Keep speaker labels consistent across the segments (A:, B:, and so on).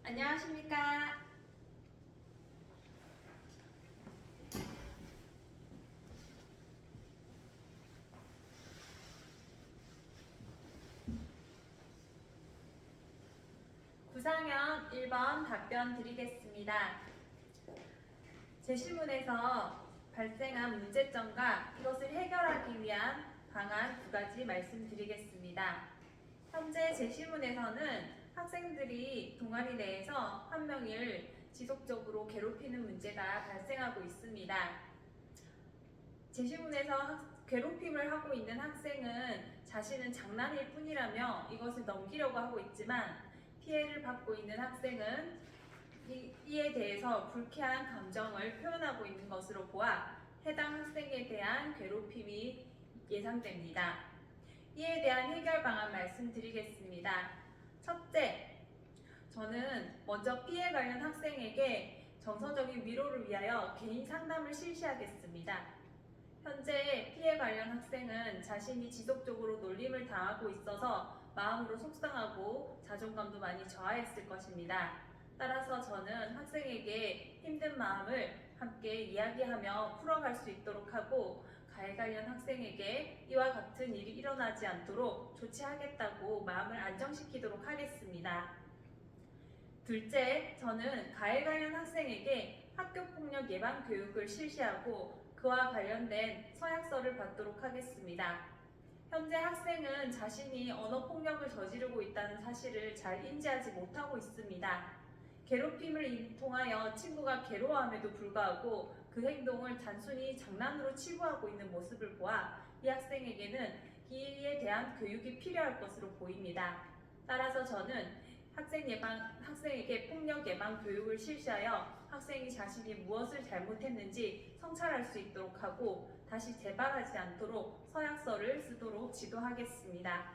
A: 안녕하십니까. 구상형 1번 답변 드리겠습니다. 제시문에서 발생한 문제점과 이것을 해결하기 위한 방안 두 가지 말씀드리겠습니다. 현재 제시문에서는 학생들이 동아리 내에서 한 명을 지속적으로 괴롭히는 문제가 발생하고 있습니다. 제시문에서 괴롭힘을 하고 있는 학생은 자신은 장난일 뿐이라며 이것을 넘기려고 하고 있지만 피해를 받고 있는 학생은 이에 대해서 불쾌한 감정을 표현하고 있는 것으로 보아 해당 학생에 대한 괴롭힘이 예상됩니다. 이에 대한 해결 방안 말씀드리겠습니다. 첫째, 저는 먼저 피해 관련 학생에게 정서적인 위로를 위하여 개인 상담을 실시하겠습니다. 현재 피해 관련 학생은 자신이 지속적으로 놀림을 당하고 있어서 마음으로 속상하고 자존감도 많이 저하했을 것입니다. 따라서 저는 학생에게 힘든 마음을 함께 이야기하며 풀어갈 수 있도록 하고 가해 관련 학생에게 이와 같은 일이 일어나지 않도록 조치하겠다고 마음을 안정시키도록 하겠습니다. 둘째, 저는 가해 관련 학생에게 학교폭력 예방 교육을 실시하고 그와 관련된 서약서를 받도록 하겠습니다. 현재 학생은 자신이 언어폭력을 저지르고 있다는 사실을 잘 인지하지 못하고 있습니다. 괴롭힘을 통하여 친구가 괴로워함에도 불구하고 그 행동을 단순히 장난으로 치부하고 있는 모습을 보아 이 학생에게는 이에 대한 교육이 필요할 것으로 보입니다. 따라서 저는 학생에게 폭력 예방 교육을 실시하여 학생이 자신이 무엇을 잘못했는지 성찰할 수 있도록 하고 다시 재발하지 않도록 서약서를 쓰도록 지도하겠습니다.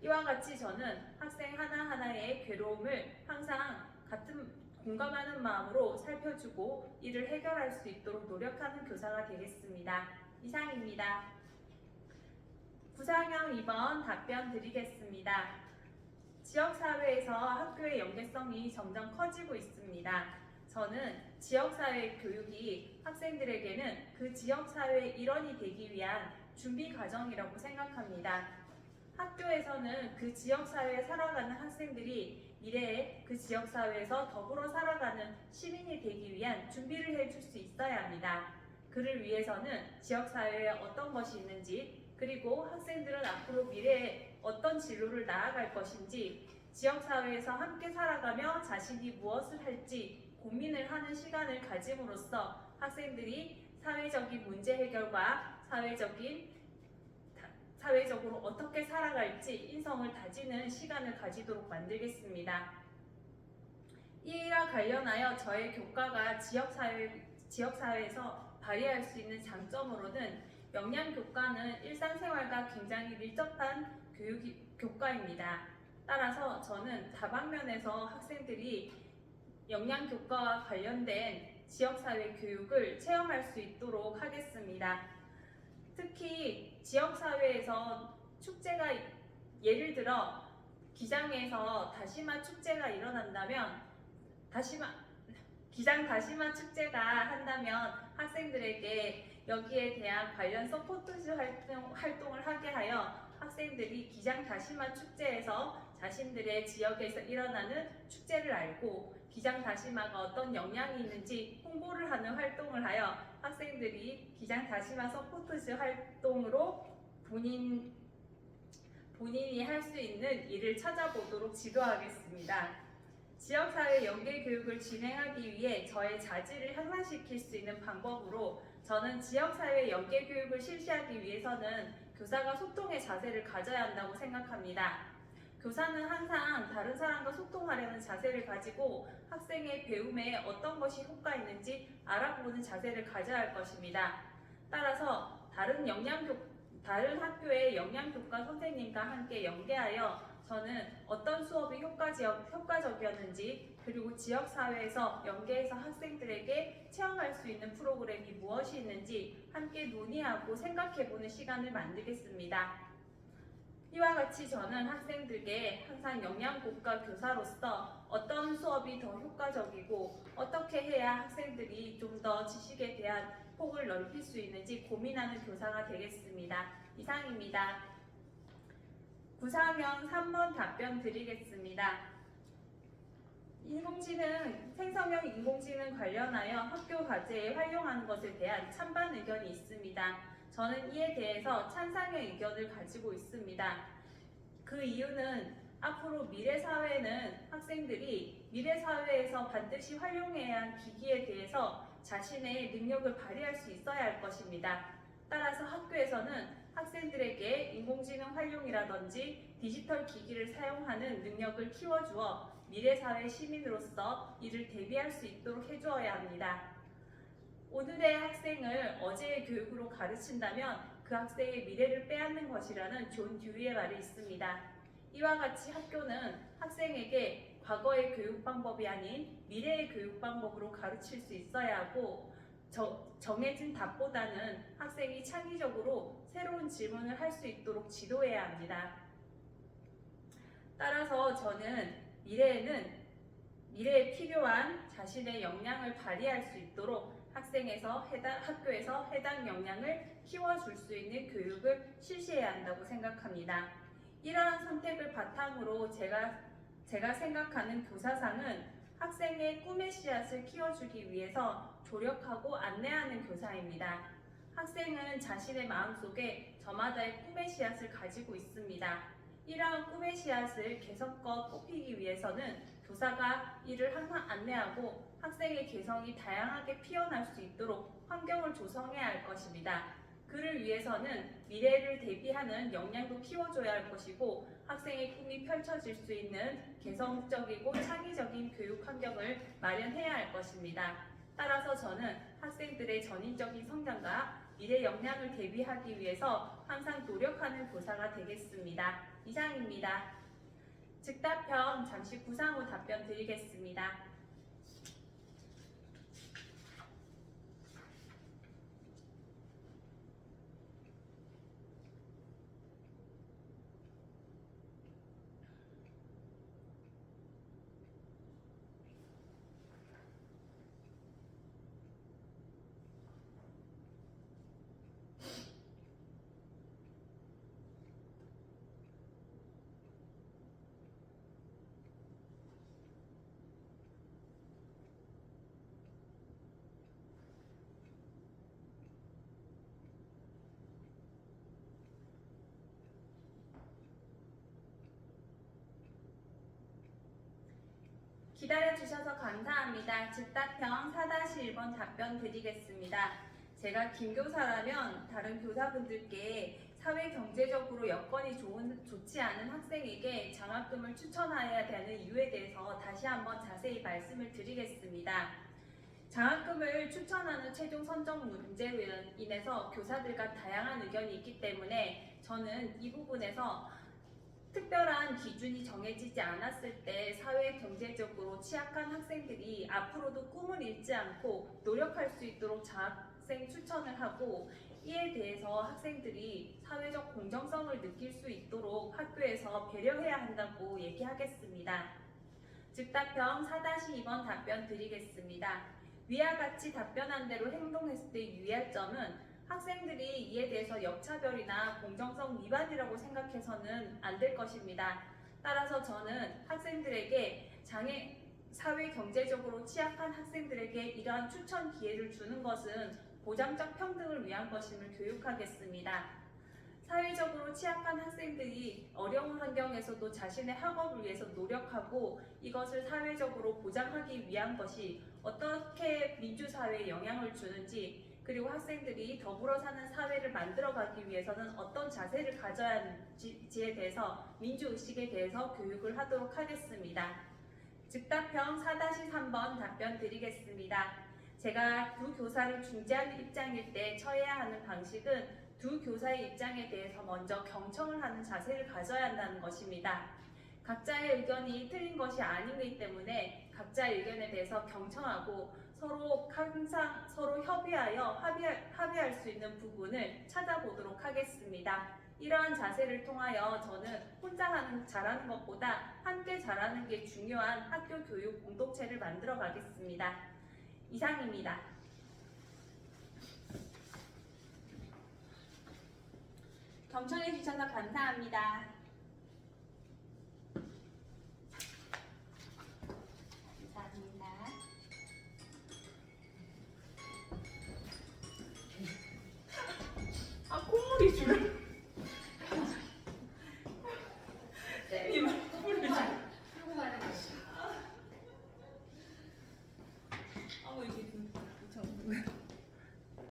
A: 이와 같이 저는 학생 하나하나의 괴로움을 항상 같은 공감하는 마음으로 살펴주고 이를 해결할 수 있도록 노력하는 교사가 되겠습니다. 이상입니다. 구상형 2번 답변 드리겠습니다. 지역사회에서 학교의 연계성이 점점 커지고 있습니다. 저는 지역사회 교육이 학생들에게는 그 지역사회의 일원이 되기 위한 준비 과정이라고 생각합니다. 학교에서는 그 지역사회에 살아가는 학생들이 미래에 그 지역사회에서 더불어 살아가는 시민이 되기 위한 준비를 해줄 수 있어야 합니다. 그를 위해서는 지역사회에 어떤 것이 있는지 그리고 학생들은 앞으로 미래에 어떤 진로를 나아갈 것인지 지역사회에서 함께 살아가며 자신이 무엇을 할지 고민을 하는 시간을 가짐으로써 학생들이 사회적인 문제 해결과 사회적으로 어떻게 살아갈지 인성을 다지는 시간을 가지도록 만들겠습니다. 이와 관련하여 저의 교과가 지역사회에서 발휘할 수 있는 장점으로는 역량교과는 일상생활과 굉장히 밀접한 교과입니다. 따라서 저는 다방면에서 학생들이 역량교과와 관련된 지역사회 교육을 체험할 수 있도록 하겠습니다. 특히 지역사회에서 축제가 예를 들어 기장에서 다시마 축제가 일어난다면 기장 다시마 축제가 한다면 학생들에게 여기에 대한 관련 서포트즈 활동을 하게 하여 학생들이 기장 다시마 축제에서 자신들의 지역에서 일어나는 축제를 알고 기장 다시마가 어떤 영향이 있는지 홍보를 하는 활동을 하여 학생들이 기장 다시마 서포트즈 활동으로 본인이 할 수 있는 일을 찾아보도록 지도하겠습니다. 지역사회 연계교육을 진행하기 위해 저의 자질을 향상시킬 수 있는 방법으로 저는 지역사회 연계교육을 실시하기 위해서는 교사가 소통의 자세를 가져야 한다고 생각합니다. 교사는 항상 다른 사람과 소통하려는 자세를 가지고 학생의 배움에 어떤 것이 효과 있는지 알아보는 자세를 가져야 할 것입니다. 따라서 다른 학교의 역량교과 선생님과 함께 연계하여 저는 어떤 수업이 효과적이었는지 그리고 지역사회에서 연계해서 학생들에게 체험할 수 있는 프로그램이 무엇이 있는지 함께 논의하고 생각해보는 시간을 만들겠습니다. 이와 같이 저는 학생들께 항상 영양국가 교사로서 어떤 수업이 더 효과적이고 어떻게 해야 학생들이 좀 더 지식에 대한 폭을 넓힐 수 있는지 고민하는 교사가 되겠습니다. 이상입니다. 9사명 3번 답변 드리겠습니다. 생성형 인공지능 관련하여 학교 과제에 활용하는 것에 대한 찬반 의견이 있습니다. 저는 이에 대해서 찬성의 의견을 가지고 있습니다. 그 이유는 앞으로 미래 사회는 학생들이 미래 사회에서 반드시 활용해야 할 기기에 대해서 자신의 능력을 발휘할 수 있어야 할 것입니다. 따라서 학교에서는 학생들에게 인공지능 활용이라든지 디지털 기기를 사용하는 능력을 키워주어 미래사회 시민으로서 이를 대비할 수 있도록 해주어야 합니다. 오늘의 학생을 어제의 교육으로 가르친다면 그 학생의 미래를 빼앗는 것이라는 존 듀이의 말이 있습니다. 이와 같이 학교는 학생에게 과거의 교육 방법이 아닌 미래의 교육 방법으로 가르칠 수 있어야 하고 정해진 답보다는 학생이 창의적으로 새로운 질문을 할 수 있도록 지도해야 합니다. 따라서 저는 미래에 필요한 자신의 역량을 발휘할 수 있도록 학교에서 해당 역량을 키워줄 수 있는 교육을 실시해야 한다고 생각합니다. 이러한 선택을 바탕으로 제가 생각하는 교사상은 학생의 꿈의 씨앗을 키워주기 위해서 조력하고 안내하는 교사입니다. 학생은 자신의 마음속에 저마다의 꿈의 씨앗을 가지고 있습니다. 이러한 꿈의 씨앗을 개성껏 꽃피기 위해서는 교사가 이를 항상 안내하고 학생의 개성이 다양하게 피어날 수 있도록 환경을 조성해야 할 것입니다. 그를 위해서는 미래를 대비하는 역량도 키워줘야 할 것이고 학생의 꿈이 펼쳐질 수 있는 개성적이고 창의적인 교육 환경을 마련해야 할 것입니다. 따라서 저는 학생들의 전인적인 성장과 미래 역량을 대비하기 위해서 항상 노력하는 교사가 되겠습니다. 이상입니다. 즉답형 잠시 구상 후 답변 드리겠습니다. 기다려주셔서 감사합니다. 즉답형 4-1번 답변 드리겠습니다. 제가 김교사라면 다른 교사분들께 사회 경제적으로 여건이 좋지 않은 학생에게 장학금을 추천해야 되는 이유에 대해서 다시 한번 자세히 말씀을 드리겠습니다. 장학금을 추천하는 최종 선정 문제로 인해서 교사들과 다양한 의견이 있기 때문에 저는 이 부분에서 특별한 기준이 정해지지 않았을 때 사회 경제적으로 취약한 학생들이 앞으로도 꿈을 잃지 않고 노력할 수 있도록 장학생 추천을 하고 이에 대해서 학생들이 사회적 공정성을 느낄 수 있도록 학교에서 배려해야 한다고 얘기하겠습니다. 즉답형 4-2번 답변 드리겠습니다. 위와 같이 답변한 대로 행동했을 때 유의할 점은 학생들이 이에 대해서 역차별이나 공정성 위반이라고 생각해서는 안 될 것입니다. 따라서 저는 학생들에게 사회 경제적으로 취약한 학생들에게 이러한 추천 기회를 주는 것은 보장적 평등을 위한 것임을 교육하겠습니다. 사회적으로 취약한 학생들이 어려운 환경에서도 자신의 학업을 위해서 노력하고 이것을 사회적으로 보장하기 위한 것이 어떻게 민주사회에 영향을 주는지 그리고 학생들이 더불어 사는 사회를 만들어가기 위해서는 어떤 자세를 가져야 하는지에 대해서 민주의식에 대해서 교육을 하도록 하겠습니다. 즉답형 4-3번 답변 드리겠습니다. 제가 두 교사를 중재하는 입장일 때 처해야 하는 방식은 두 교사의 입장에 대해서 먼저 경청을 하는 자세를 가져야 한다는 것입니다. 각자의 의견이 틀린 것이 아니기 때문에 각자의 의견에 대해서 경청하고 항상 서로 협의하여 합의할 수 있는 부분을 찾아보도록 하겠습니다. 이러한 자세를 통하여 저는 혼자 잘하는 것보다 함께 잘하는 게 중요한 학교 교육 공동체를 만들어 가겠습니다. 이상입니다. 경청해 주셔서 감사합니다.